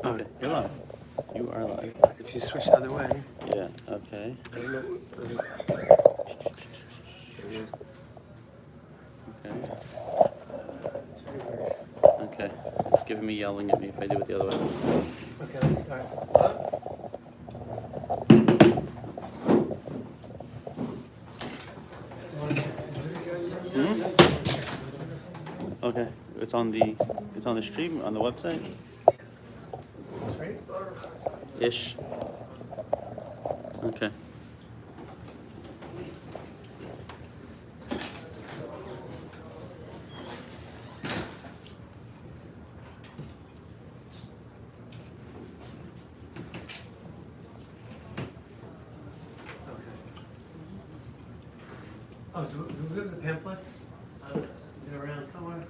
Okay, you're live. You are live. If you switch the other way. Yeah, okay. Okay. It's very weird. Okay. It's giving me yelling at me if I do it the other way. Okay, let's start. Okay. It's on the stream on the website? That's right. Ish. Okay. Oh, so do we have the pamphlets? They're around somewhere? In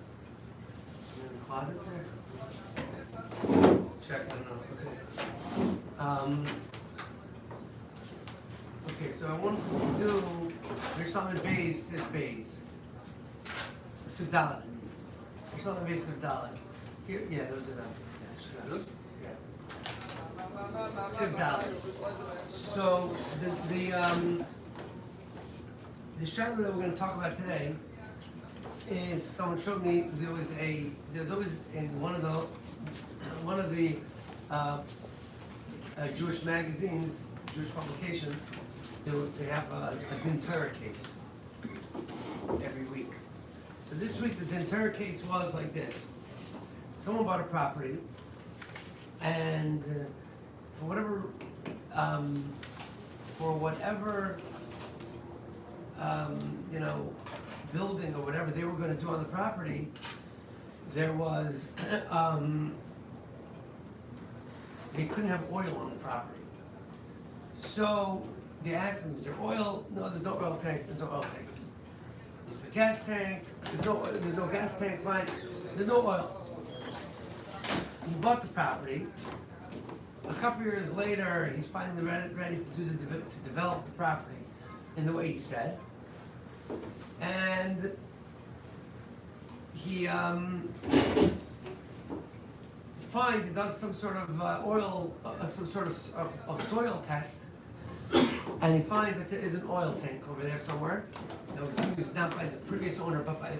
the closet there? Check, I don't know. Okay, so I want to do, there's something base, it's base. Sudalad. There's something base of Dalad. Here, yeah, those are them. Yeah. Sudalad. So, the shadow that we're going to talk about today is someone showed me there's always in one of the Jewish magazines, Jewish publications, they have a Din Torah case every week. So this week the Din Torah case was like this: someone bought a property, and for whatever building or whatever they were going to do on the property, there was they couldn't have oil on the property. So they asked him, "Is there oil?" "No, there's no oil tank. There's no oil tanks." "Is there a gas tank?" There's no gas tank. Fine. There's no oil. He bought the property. A couple years later, he's finally ready to develop the property in the way he said. And he finds, he does some sort of some sort of soil test, and he finds that there is an oil tank over there somewhere that was used not by the previous owner, but by the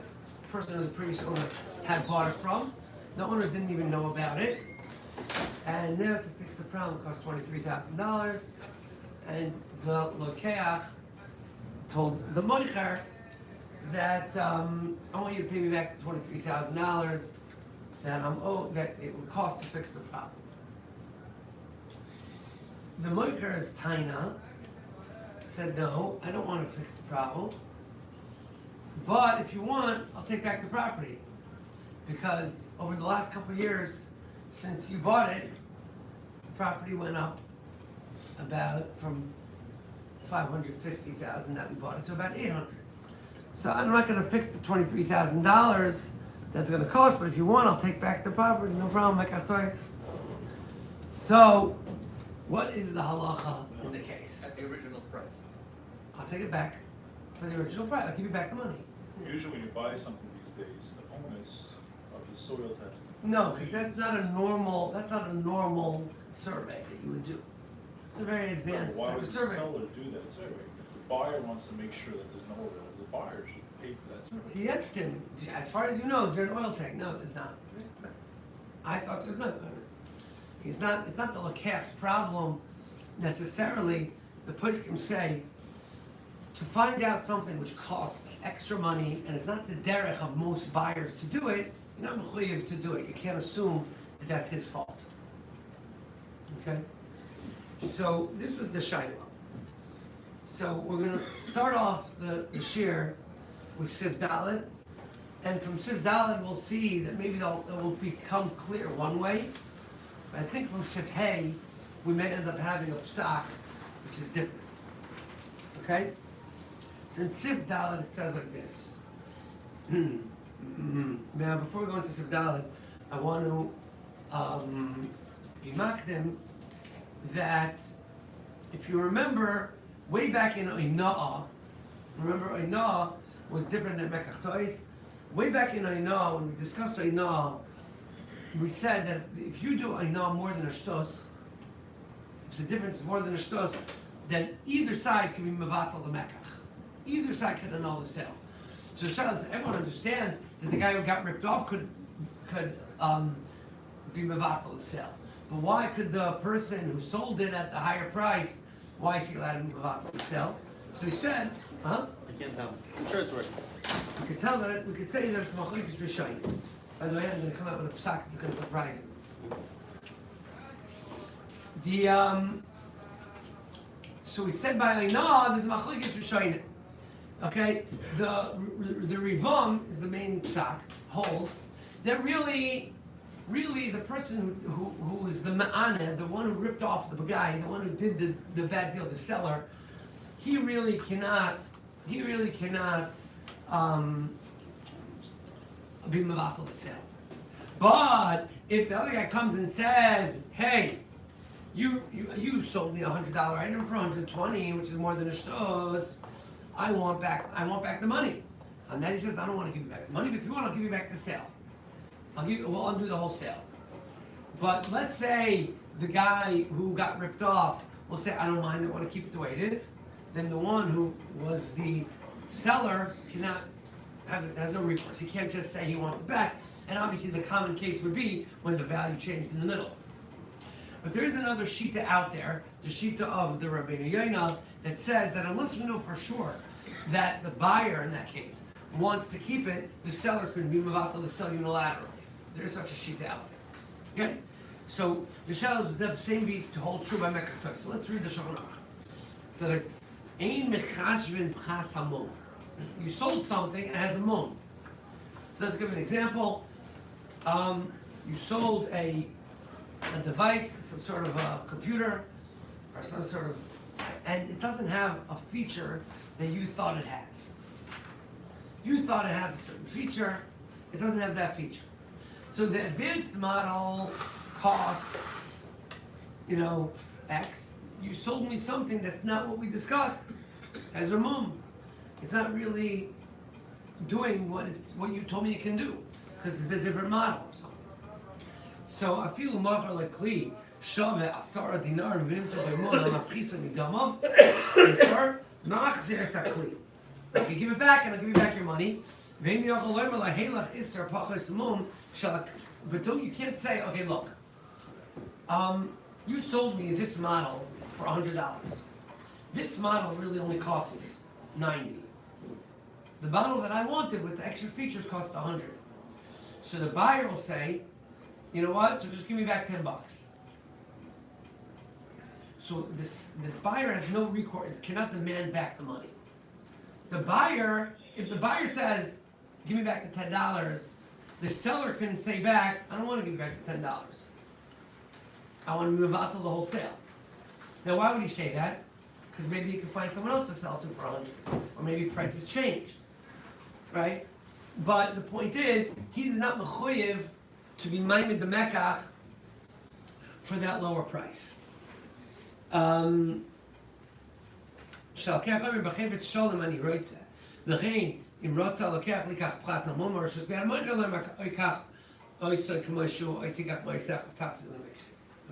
person who the previous owner had bought it from. The owner didn't even know about it. And now to fix the problem cost $23,000, and the Lokeach told the Moicher that I want you to pay me back $23,000 that it would cost to fix the problem. The Moicher's Taina said, "No, I don't want to fix the problem, but if you want, I'll take back the property, because over the last couple of years since you bought it, the property went up about from $550,000 that we bought it to about $800,000. So I'm not going to fix the $23,000 that's going to cost, but if you want, I'll take back the property, no problem, make our choice." So, what is the halacha in the case? At the original price. I'll take it back for the original price. I'll give you back the money. Usually when you buy something these days, the onus of the soil testing. No, because that's not a normal survey that you would do. It's a very advanced Why type would of the survey. seller do that survey? If the buyer wants to make sure that there's no oil, the buyer should pay for that survey. He asked him, as far as you know, is there an oil tank? No, there's not. I thought there's not. It's not the Lokech's problem necessarily. The poskim say, to find out something which costs extra money, and it's not the derech of most buyers to do it, you're not mechuyev to do it. You can't assume that that's his fault. Okay? So this was the shayla. So we're going to start off the shir with Siv Dalet, and from Siv Dalet we'll see that maybe it will become clear one way, but I think from Siv Hey we may end up having a psak which is different. Okay? So in Siv Dalet it says like this. Now before we go into Siv Dalet, I want to be makdim that if you remember way back in Oina'ah, remember Oina'ah was different than Mekach Tois. Way back in Oina'ah, when we discussed Oina'ah, we said that if you do I know more than a shtos, if the difference is more than a shtos, then either side can be mevatel the mekach. Either side can annul the sale. So everyone understands that the guy who got ripped off could be mevatel the sale. But why could the person who sold it at the higher price, why is he allowed to be mevatel the sale? So he said, I can't tell. I'm sure it's right. we could tell that we could say that machlokes is rishayim. By the way, I'm going to come out with a psak that's going to surprise you. So we said by Ainah, there's machlokes rishayim. Okay, the Rivam is the main psak, holds that really the person who is the ma'aneh, the one who ripped off the guy, the one who did the bad deal, the seller, he really cannot be mevatel the sale. But if the other guy comes and says, "Hey, you sold me $100 item for $120, which is more than a shtos. I want back the money." And then he says, "I don't want to give you back the money, but if you want, I'll give you back the sale. We'll undo the whole sale." But let's say the guy who got ripped off will say, "I don't mind, I want to keep it the way it is." Then the one who was the seller has no recourse. He can't just say he wants it back. And obviously the common case would be when the value changed in the middle. But there is another shita out there, the shita of the Rabbeinu Yonah, that says that unless we know for sure that the buyer in that case wants to keep it, the seller could be mevatel the sale unilaterally. There is such a shita out there. Okay? So the shadows would the same be to hold true by Mekach. So let's read the Shulchan Aruch. So it's Ein mechashvin pchas hamon. You sold something and it has a mon. So let's give an example. You sold a device, some sort of a computer, or some sort of, and it doesn't have a feature that you thought it has. You thought it has a certain feature, it doesn't have that feature. So the advanced model costs, X. You sold me something that's not what we discussed as a mum. It's not really doing what you told me it can do, because it's a different model or something. So I feel machar lekli shave asara dinar v'nim tzedemon amafchisa midamav esar machzer sakli. I can give it back, and I'll give you back your money. But you can't say, okay, look, you sold me this model for $100. This model really only costs $90. The model that I wanted with the extra features costs $100. So the buyer will say, you know what? So just give me back $10. So the buyer has no recourse, cannot demand back the money. The buyer, if the buyer says, give me back the $10, the seller can say back, I don't want to give you back the $10. I want to move out to the wholesale. Now, why would he say that? Because maybe he can find someone else to sell to for $100, or maybe prices changed, right? But the point is, he is not mechuyev to be maimed the mekach for that lower price.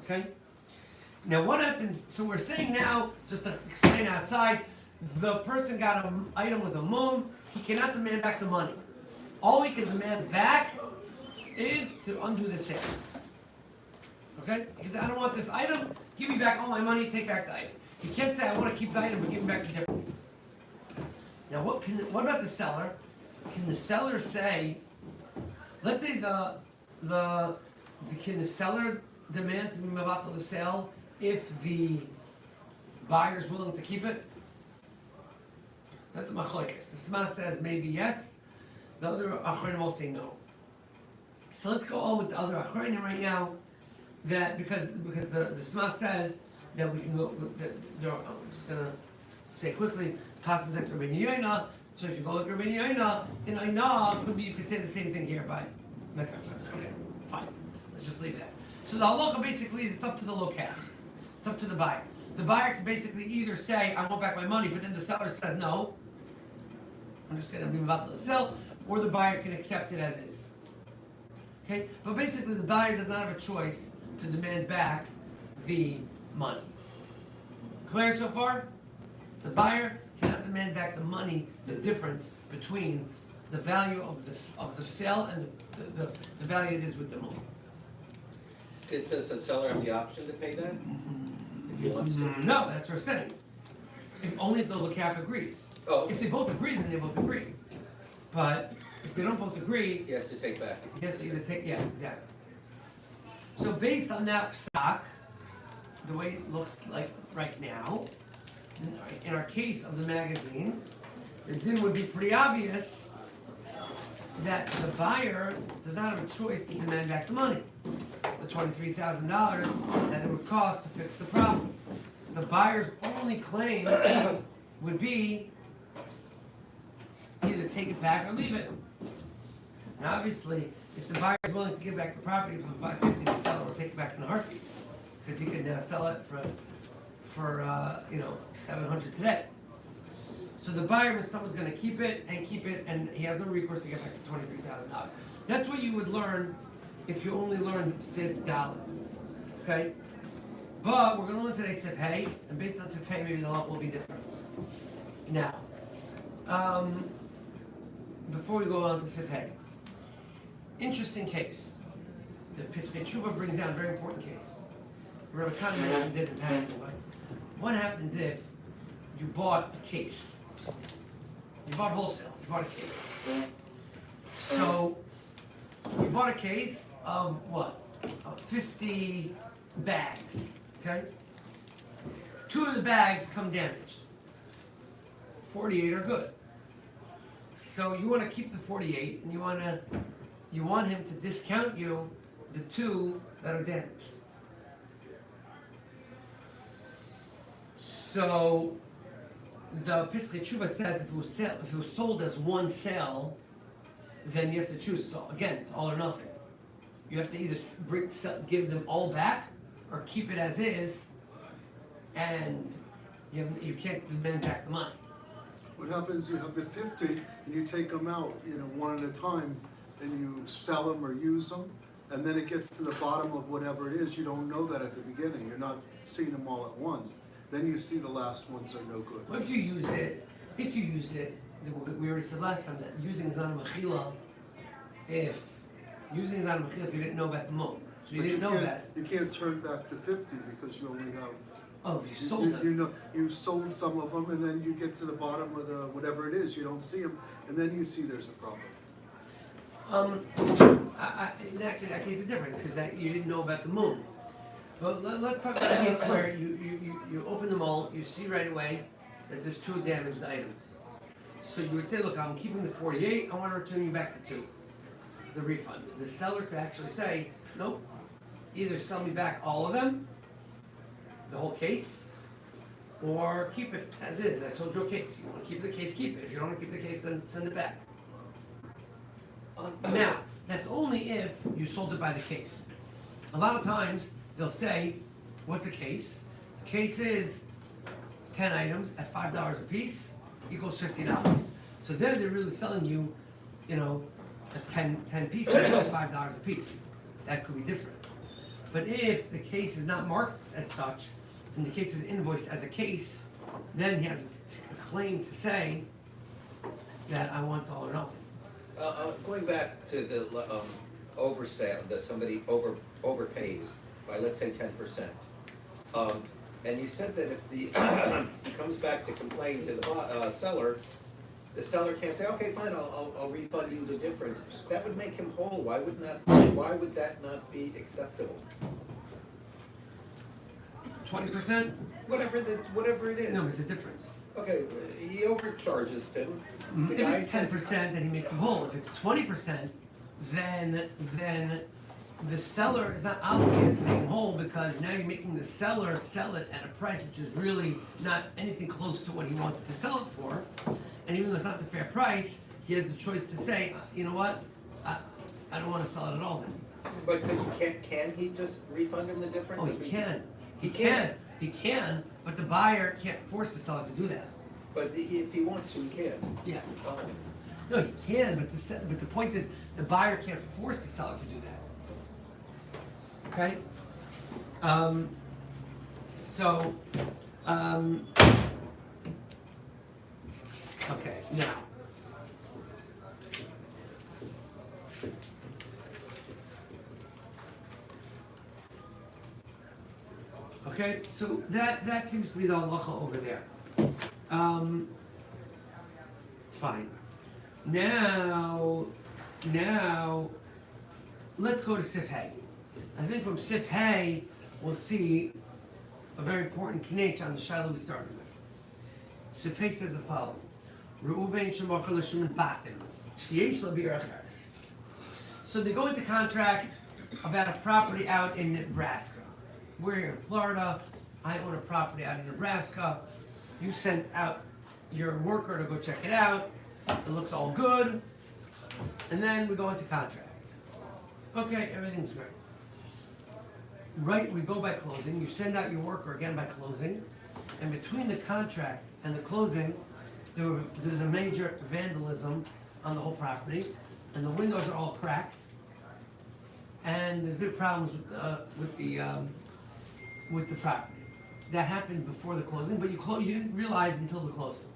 Okay? Now what happens, so we're saying now, just to explain outside, the person got an item with a mum, he cannot demand back the money. All he can demand back is to undo the sale. Okay? Because I don't want this item, give me back all my money, take back the item. He can't say I want to keep the item, but give me back the difference. Now what about the seller? Can the seller say, let's say can the seller demand to be mevatel the sale if the buyer is willing to keep it? That's a machlokes. The Sma says maybe yes, the other achronim will say no. So let's go on with the other achronim right now. That because the Sma says that we can go. I'm just gonna say quickly. Pasuk like Rabbeinu Yonah. So if you go like Rabbeinu Yonah, in Ainah could be you could say the same thing here by Mekach. Okay, fine. Let's just leave that. So the halacha basically is it's up to the lokach. It's up to the buyer. The buyer can basically either say, I want back my money, but then the seller says, no, I'm just going to be about to sell, or the buyer can accept it as is. Okay, but basically the buyer does not have a choice to demand back the money. Clear so far? The buyer cannot demand back the money, the difference between the value of the sale and the value it is with the loan. Does the seller have the option to pay that? If he wants to? No, that's what I'm saying. Only if the Lekach agrees. Oh, If they both agree, then they both agree. But if they don't both agree, he has to take back. he has to either take, yeah, exactly. So based on that psak, the way it looks like right now, in our case of the magazine, the din would be pretty obvious that the buyer does not have a choice to demand back the money, the $23,000 that it would cost to fix the problem. The buyer's only claim would be either take it back or leave it. Now, obviously, if the buyer is willing to give back the property for $550, the seller will take it back in a heartbeat, because he can sell it for $700 today. So the buyer is going to keep it, and he has no recourse to get back the $23,000. That's what you would learn if you only learned Sif Dalet. Okay? But we're going to learn today Sif Hey, and based on Sif Hey, maybe the lot will be different. Now, before we go on to Sif Hey, interesting case. The Piskei Tshuva brings down a very important case. Rabbi Khan mentioned it in passing, but what happens if you bought a case? You bought wholesale, you bought a case. So, you bought a case of what? Of 50 bags, okay? 2 of the bags come damaged. 48 are good. So you want to keep the 48, and you want him to discount you the 2 that are damaged. So the Piskei Tshuva says if it was sold as one sale, then you have to choose. So again, it's all or nothing. You have to either give them all back or keep it as is, and you can't demand back the money. What happens, you have the 50 and you take them out, one at a time, and you sell them or use them, and then it gets to the bottom of whatever it is. You don't know that at the beginning. You're not seeing them all at once. Then you see the last ones are no good. Well, if you used it, we already said last time that using is not a mechila if you didn't know about the moon. So you But didn't know about it. You can't turn back to 50 because you only have. Oh, if you sold them. You sold some of them, and then you get to the bottom of the whatever it is. You don't see them, and then you see there's a problem. In that case it's different because you didn't know about the moon. But let's talk about a case where you open them all, you see right away that there's 2 damaged items. So you would say, look, I'm keeping the 48, I want to return you back the 2, the refund. The seller could actually say, nope, either sell me back all of them, the whole case, or keep it as is. I sold you a case. You want to keep the case, keep it. If you don't want to keep the case, then send it back. Now, that's only if you sold it by the case. A lot of times, they'll say, what's a case? A case is 10 items at $5 a piece equals $50. So then they're really selling you, a 10 pieces at $5 a piece. That could be different. But if the case is not marked as such, and the case is invoiced as a case, then he has a claim to say that I want all or nothing. Going back to the oversale, that somebody overpays by, let's say, 10%. And you said that if the he comes back to complain to the seller can't say, okay, fine, I'll refund you the difference. That would make him whole. Why would that not be acceptable? 20%? Whatever it is. No, it's a difference. Okay, he overcharges him. The If guy it's says, 10%, then he makes him whole. If it's 20%, then the seller is not obligated to make him whole because now you're making the seller sell it at a price which is really not anything close to what he wanted to sell it for. And even though it's not the fair price, he has the choice to say, you know what, I don't want to sell it at all then. But can he just refund him the difference? Oh, he can. He can, but the buyer can't force the seller to do that. But if he wants to, he can. Yeah. No, he can, but the point is, the buyer can't force the seller to do that. Okay? So, okay, now. Okay, so that seems to be the halacha over there. Fine. Now, let's go to Sif Hay. I think from Sif Hay, we'll see a very important knech on the Shiloh we started with. Sif Hay says the following. So they go into contract about a property out in Nebraska. We're here in Florida. I own a property out in Nebraska. You sent out your worker to go check it out. It looks all good. And then we go into contract. Okay, everything's great. Right, we go by closing. You send out your worker again by closing. And between the contract and the closing, there's a major vandalism on the whole property. And the windows are all cracked. And there's big problems with the property. That happened before the closing, but you didn't realize until the closing.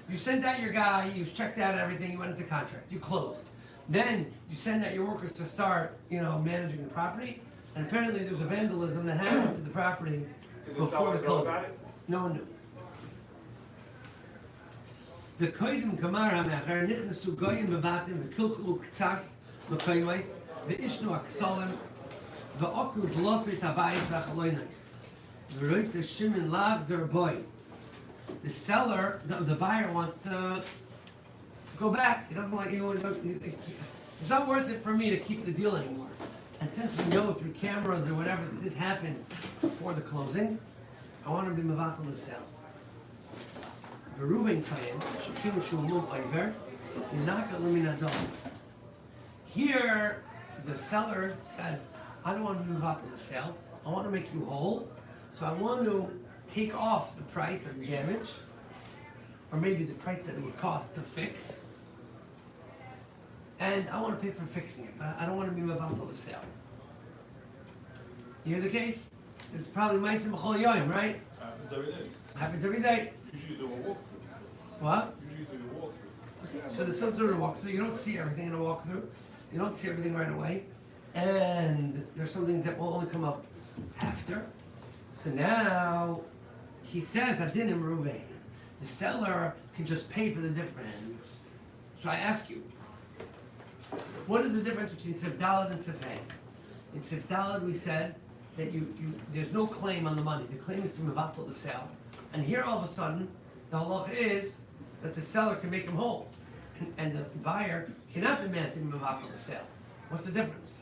You sent out your guy, you checked out everything, you went into contract, you closed. Then you send out your workers to start, managing the property, and apparently there was a vandalism that happened to the property before the closing. No one knew. The koydim kamar ha'mecher nichnasu goyim bebatim v'kilkulu k'tzas l'koymais v'ishnu aksolim v'okru v'losis habayis v'achaloynos v'roitz shimin lav zerboy. The seller, the buyer wants to go back. He doesn't like, it's not worth it for me to keep the deal anymore. And since we know through cameras or whatever that this happened before the closing, I want to be mevatel the sale. Here, the seller says, I don't want to be mevatel the sale. I want to make you whole. So I want to take off the price of the damage, or maybe the price that it would cost to fix, and I want to pay for fixing it, but I don't want to be mevatel the sale. You hear the case? This is probably ma'asim b'chol yoyim, right? Happens every day. Happens every day. Usually do a walkthrough. What? Usually do a walkthrough. Okay, so there's some sort of walkthrough. You don't see everything in a walkthrough. You don't see everything right away, and there's some things that will only come up after. So now, he says, Adinim Ruvain, the seller can just pay for the difference. So I ask you, what is the difference between Sif Daled and Sif Hay? In Sif Daled we said that there's no claim on the money. The claim is to mevatel the sale. And here all of a sudden, the halacha is that the seller can make him whole. And the buyer cannot demand to mevatel the sale. What's the difference?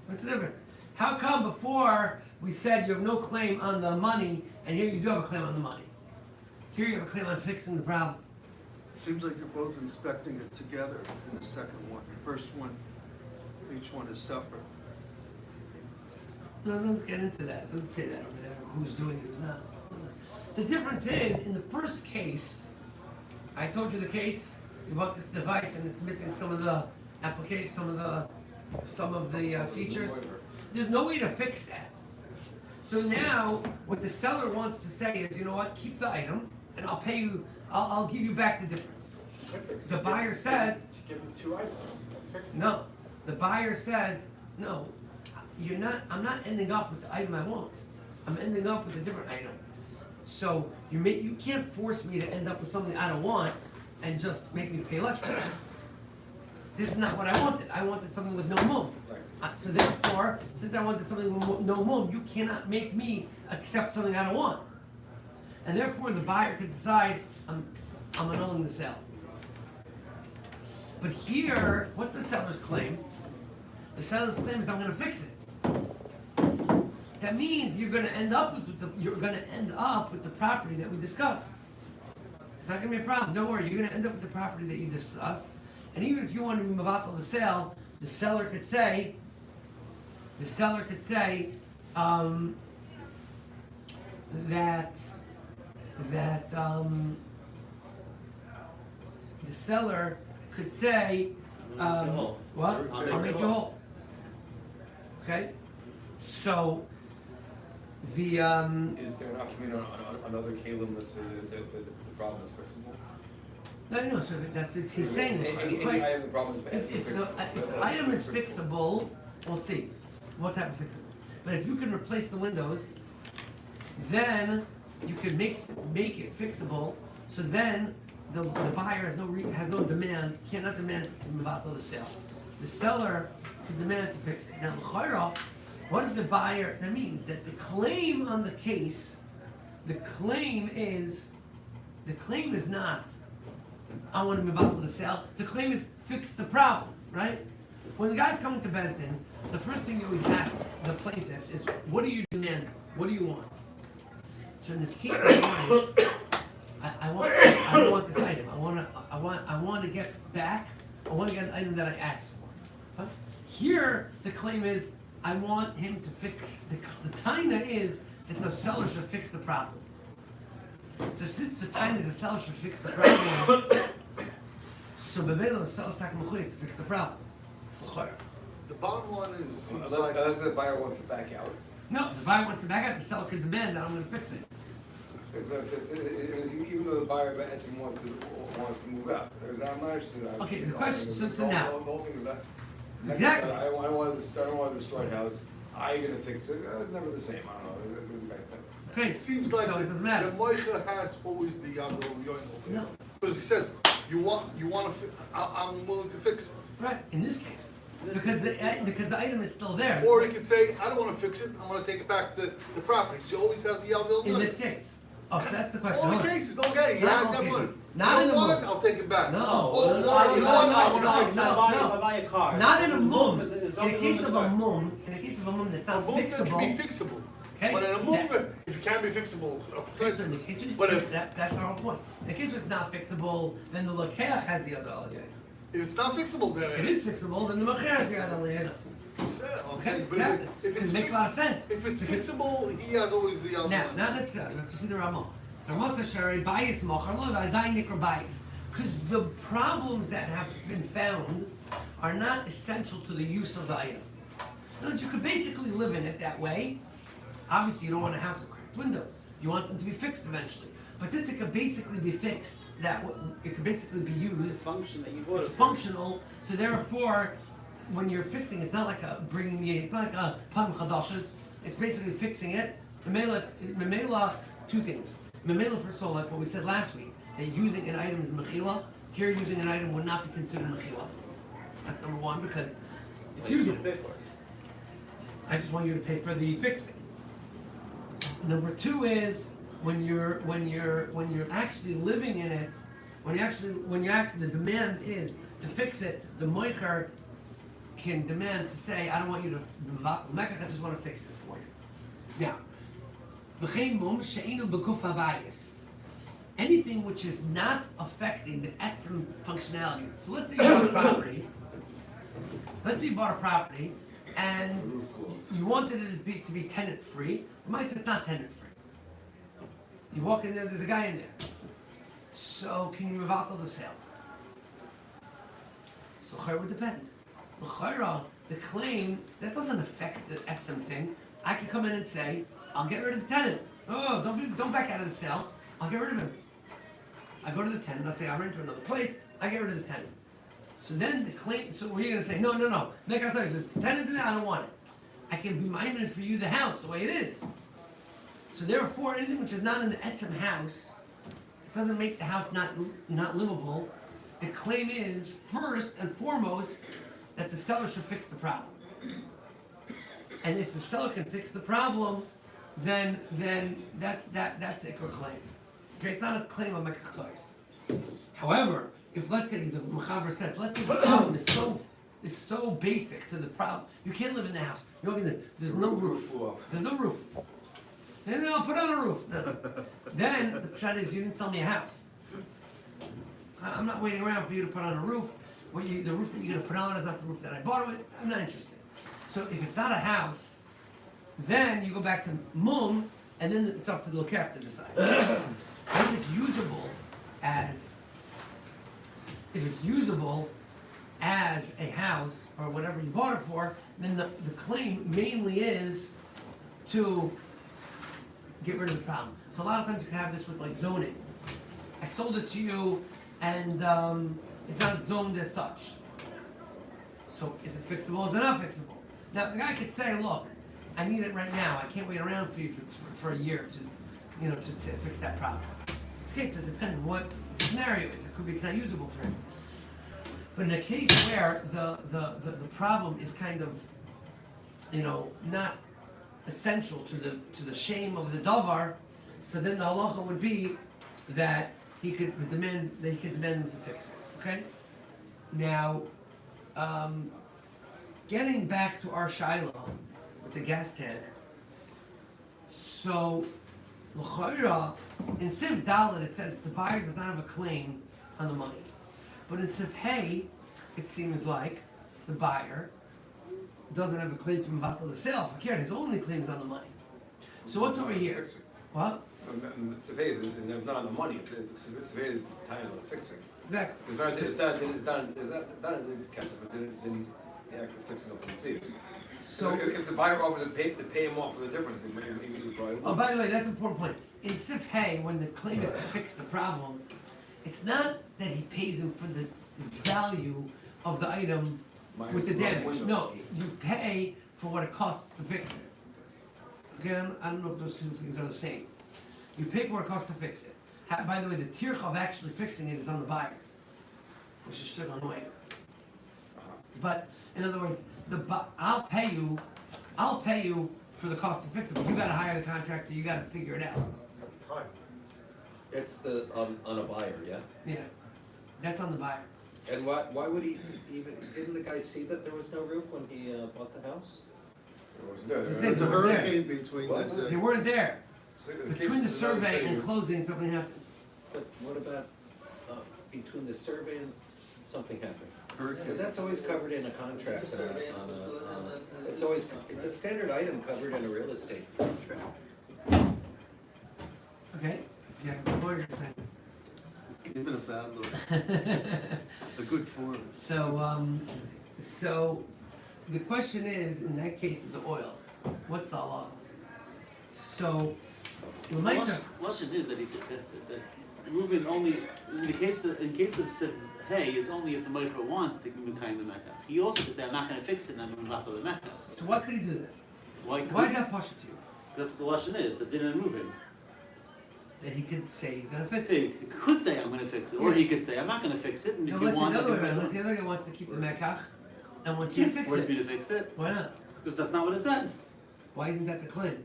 What's the difference? How come before we said you have no claim on the money, and here you do have a claim on the money? Here you have a claim on fixing the problem. Seems like you're both inspecting it together in the second one. The first one, each one is separate. No, don't get into that. Don't say that over there. Who's doing it, who's not. The difference is, in the first case, I told you the case, you bought this device and it's missing some of the applications, some of the features. There's no way to fix that. So now, what the seller wants to say is, you know what, keep the item, and I'll pay you, I'll give you back the difference. The buyer says, Give him 2 items. Let's fix it. no. The buyer says, no, I'm not ending up with the item I want. I'm ending up with a different item. So you can't force me to end up with something I don't want and just make me pay less for it. This is not what I wanted. I wanted something with no mum. So therefore, since I wanted something with no mum, you cannot make me accept something I don't want. And therefore, the buyer can decide, I'm annulling the sale. But here, what's the seller's claim? The seller's claim is I'm going to fix it. That means you're going to end up with the property that we discussed. It's not going to be a problem. Don't worry. You're going to end up with the property that you discussed. And even if you want to mevatel the sale, the seller could say the seller could say, what? I'll make you whole. Okay? So, the, Is there enough, another Kalim that's, the problem is fixable? no, so that's what he's saying. Any item the problem is If the item is fixable, we'll see what type of fixable. But if you can replace the windows, then you can make it fixable. So then the buyer has no demand, cannot demand to move out of the sale. The seller can demand to fix it. Now, l'chayra, what if the buyer? That means that the claim on the case, the claim is not, I want to move out of the sale. The claim is fix the problem, right? When the guy's coming to Beis Din, the first thing he always asks the plaintiff is, what are you demanding? What do you want? So in this case, I don't want this item. I want to get back. I want to get an item that I asked for. Huh? Here, the claim is, I want him to fix, the taina is that the seller should fix the problem. So since the taina is the seller should fix the problem, so the seller's talking to fix the problem. The bottom line is, it seems like, Unless the buyer wants to back out. No, the buyer wants to back out, the seller can demand that I'm going to fix it. So even though the buyer of Etsy wants to move out, I'm not interested in that. Okay, the question- so now- The whole thing is that. Exactly. I don't want to destroy the house. Are you gonna fix it? It's never the same. I don't know. It's the best thing. Okay, it seems like so it doesn't matter. the Moicha has always the Yagro Yoin over there. No. Because he says, I'm willing to fix it. Right, in this case. Because the item is still there. Or he could say, I don't wanna fix it, I'm gonna take it back to the property. So you always have the Yagro In Yoin. this case. Oh, so that's the question. All the Hold on. cases, okay, he Not has all that cases. money. Not in I a don't want month. it, I'll take it back. No. Oh, No, you know what, I wanna fix it. If I buy a car. Not in a mum. There's In a something case wrong of with a the car. mum, that's A not move that can fixable. be fixable. Okay, But in a that- move, if it can be fixable, Okay, so in the case but where if, that's our whole point. In the case where it's not fixable, then the lokeach has the other aliyah. if it's not fixable, then If it is fixable, then the mocher has the other aliyah. Okay, but exactly. if it's It makes a lot of sense. If it's fixable, he has always the other. Now, not necessarily. You have to see the Ramah. The Ramah says, "Sharei bias mocher lo v'adayin nikra bias," because the problems that have been found are not essential to the use of the item. In other words, you could basically live in it that way. Obviously, you don't want a house with cracked windows. You want them to be fixed eventually. But since it could basically be fixed, it could basically be used. Function that you bought It's it for. functional, so therefore, when you're fixing, it's not like it's not like a pan chadashes. It's basically fixing it. Memela, two things. Memela, first of all, like what we said last week, that using an item is mechila. Here, using an item would not be considered mechila. That's number one, because it's You usable. should pay for it. I just want you to pay for the fixing. Number two is when you're actually living in it, the demand is to fix it. The moicher can demand to say, I don't want you to mekach, I just want to fix it for you. Now, v'chein mum she'enu beguf habayis. Anything which is not affecting the etzem functionality. So let's say you bought a property. Let's say you bought a property and you wanted it to be tenant free. The mice it's not tenant free. You walk in there, there's a guy in there. So can you move out of the sale? So chayr would depend. L'chayra, the claim that doesn't affect the etzem thing. I could come in and say, I'll get rid of the tenant. Oh, don't back out of the sale. I'll get rid of him. I go to the tenant. I say I rent to another place. I get rid of the tenant. So then the claim. So what are you going to say? No. Make a there's a tenant in there. I don't want it. I can be minded for you the house the way it is. So therefore, anything which is not in the etzem house, it doesn't make the house not livable. The claim is first and foremost that the seller should fix the problem. And if the seller can fix the problem, then that's the ikar claim. Okay, it's not a claim of mekach tois. However, if let's say the mechaber says, let's say the problem is so basic to the problem, you can't live in the house. You're looking at, there's no roof. There's no roof. Then I'll put on a roof. No. Then the pshat is you didn't sell me a house. I'm not waiting around for you to put on a roof. The roof that you're going to put on is not the roof that I bought it with. I'm not interested. So if it's not a house, then you go back to mum, and then it's up to the lokech to decide. If it's usable as If it's usable as a house or whatever you bought it for, then the claim mainly is to get rid of the problem. So a lot of times you can have this with like zoning. I sold it to you and it's not zoned as such. So is it fixable? Is it not fixable? Now the guy could say, look, I need it right now. I can't wait around for you for a year to fix that problem. Okay, so it depends on what the scenario is. It could be it's not usable for him. But in a case where the problem is kind of, not essential to the shame of the davar, so then the halacha would be that he could demand him to fix it. Okay? Now, getting back to our shiloh with the gas tank. So, l'chayra, in Siv Dalet it says the buyer does not have a claim on the money. But in Siv Hey, it seems like the buyer doesn't have a claim to mevatel the sale. For his only claim is on the money. So what's over here? Fixing. What? Survey is not on the money, survey is tied on the fixing. Exactly. It's not a kasef, but then the actual fixing up on the Tzvi. So, if the buyer offers to pay him off for the difference, then maybe he probably oh, will. by the way, that's an important point. In Sif Hay, when the claim is to fix the problem, it's not that he pays him for the value of the item with the damage. Windows. No, you pay for what it costs to fix it. Again, I don't know if those two things are the same. You pay for what it costs to fix it. By the way, the tircha of actually fixing it is on the buyer, which is still annoying. But in other words, I'll pay you for the cost to fix it, but you gotta hire the contractor, you gotta figure it out. It's on a buyer, yeah? Yeah, that's on the buyer. And why would he even, didn't the guy see that there was no roof when he bought the house? It wasn't there. It's There's a It was there. hurricane between What? They the, weren't there. So Between the cases- survey and closing, something happened. But what about, between the survey and something happened? hurricane. But that's always covered in a contract, it's a standard item covered in a real estate contract. Okay, yeah, the lawyer's saying. Even a bad lawyer, a good form. So the question is, in that case of the oil, what's the halacha? So, the Meiser, Question is that Reuven only in case of Siv Hey, it's only if the Meicher wants to give him kind of Mecca. He also could say, I'm not going to fix it, and I'm going to back the Mecca. so what could he do then? Why Why is that partial to you? That's what the lesson is. It didn't move him. That he could say he's gonna fix He it. could say, I'm going to fix it, or he could say, I'm not going to fix it, and No, if you let's say want, the I other way can around. fix Let's say it. the other guy wants to keep the mekach and wants You you to can't fix force me it. to fix it, Why not? because that's not what it says. Why isn't that the claim?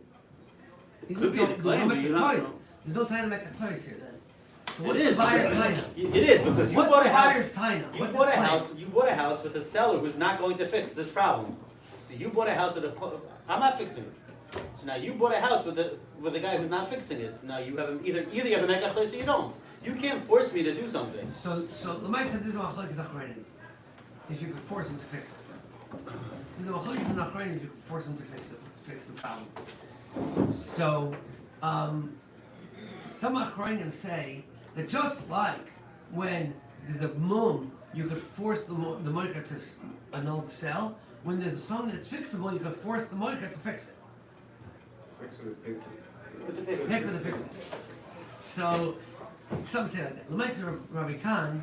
It could be the claim, but you're not. There's no time to make a toys here then. So It what's is the buyer's because- taina? It is because you What's bought the a house. buyer's taina? You What's bought his a claim? house. You bought a house with a seller who's not going to fix this problem. So you bought a house with I'm not fixing it. So now you bought a house with a guy who's not fixing it. So now you have either you have a nekach or you don't. You can't force me to do something. So Lemay said this is machlokes achronim. If you could force him to fix it. This is machlokes achronim if you could force him to fix the problem. So some achronim say that just like when there's a mum, you could force the moicha to annul the sale. When there's something that's fixable, you could force the moicha to fix it. Fix it, pay for it. Pay for the fixing. So some say like that. L'maisa Rabbi Khan,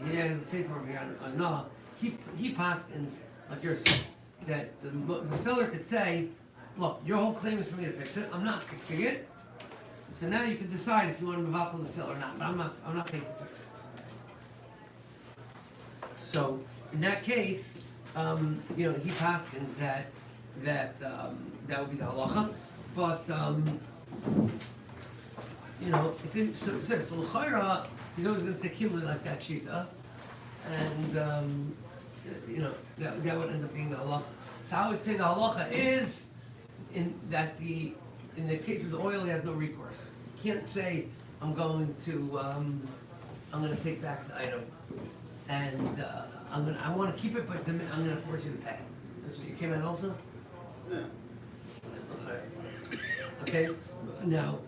he has a sefer over here on Noah. He paskins like you're saying that the seller could say, "Look, your whole claim is for me to fix it. I'm not fixing it. So now you can decide if you want to move out to the seller or not. But I'm not paying to fix it." So in that case, he paskins that would be the halacha. But it's in, so it says so l'chayra, he's always going to say kimli like that shita, and that would end up being the halacha. So I would say the halacha is in the case of the oil, he has no recourse. He can't say I'm going to take back the item, and I want to keep it, but I'm going to force you to pay. That's what you came at also. Yeah. Okay, now,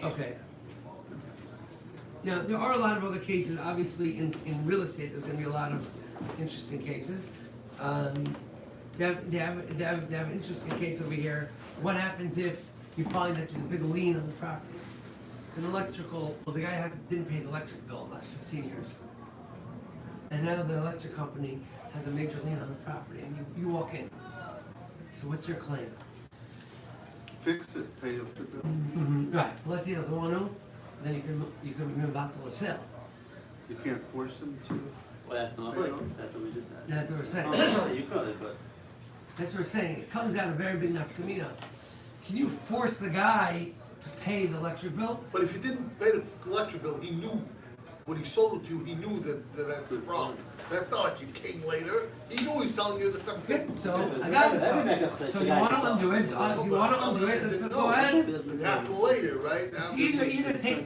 okay. Now, there are a lot of other cases, obviously, in real estate, there's gonna be a lot of interesting cases. They have an interesting case over here. What happens if you find that there's a big lien on the property? It's an electrical, well, the guy didn't pay his electric bill in the last 15 years. And now the electric company has a major lien on the property, and you walk in. So what's your claim? Fix it, pay up the bill. Right, well, let's see, doesn't want to, then you can move out to the sale. You can't force them to. Well, that's not right, that's what we just said. That's what we're saying. So you could, but That's what we're saying, it comes out a very big enough camino. Can you force the guy to pay the electric bill? But if he didn't pay the electric bill, he knew, when he sold it to you, he knew that's the problem. So that's not like he came later, he knew he's selling you the Okay, fucking. so, I got it, so you wanna undo it, you wanna undo it, let's go ahead. It happened later, right? It's either take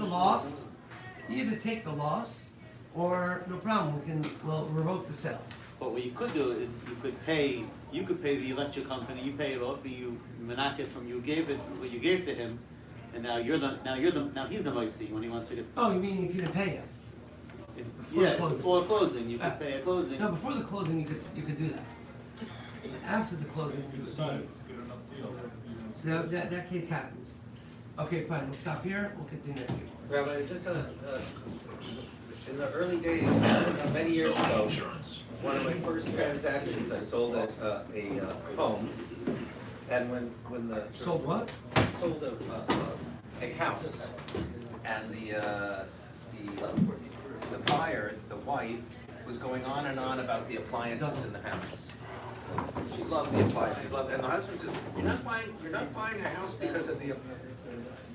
the loss, or no problem, we'll revoke the sale. but what you could do is you could pay the electric company, you pay it off, and you knock it from you gave it what you gave to him, and now he's the moitzi when he wants to get. Oh, you mean if you didn't pay him? Before Yeah, closing. before closing, you could pay a closing. No, before the closing, you could do that. After the closing, You you would decide be. it's a good enough deal. So that case happens. Okay, fine, we'll stop here, we'll continue next week. Rabbi, just in the early days, many years ago, one of my first transactions, I sold a home, and when the Sold what? sold a house, and the buyer, the wife, was going on and on about the appliances in the house. She loved the appliances, and the husband says, "You're not buying a house because of the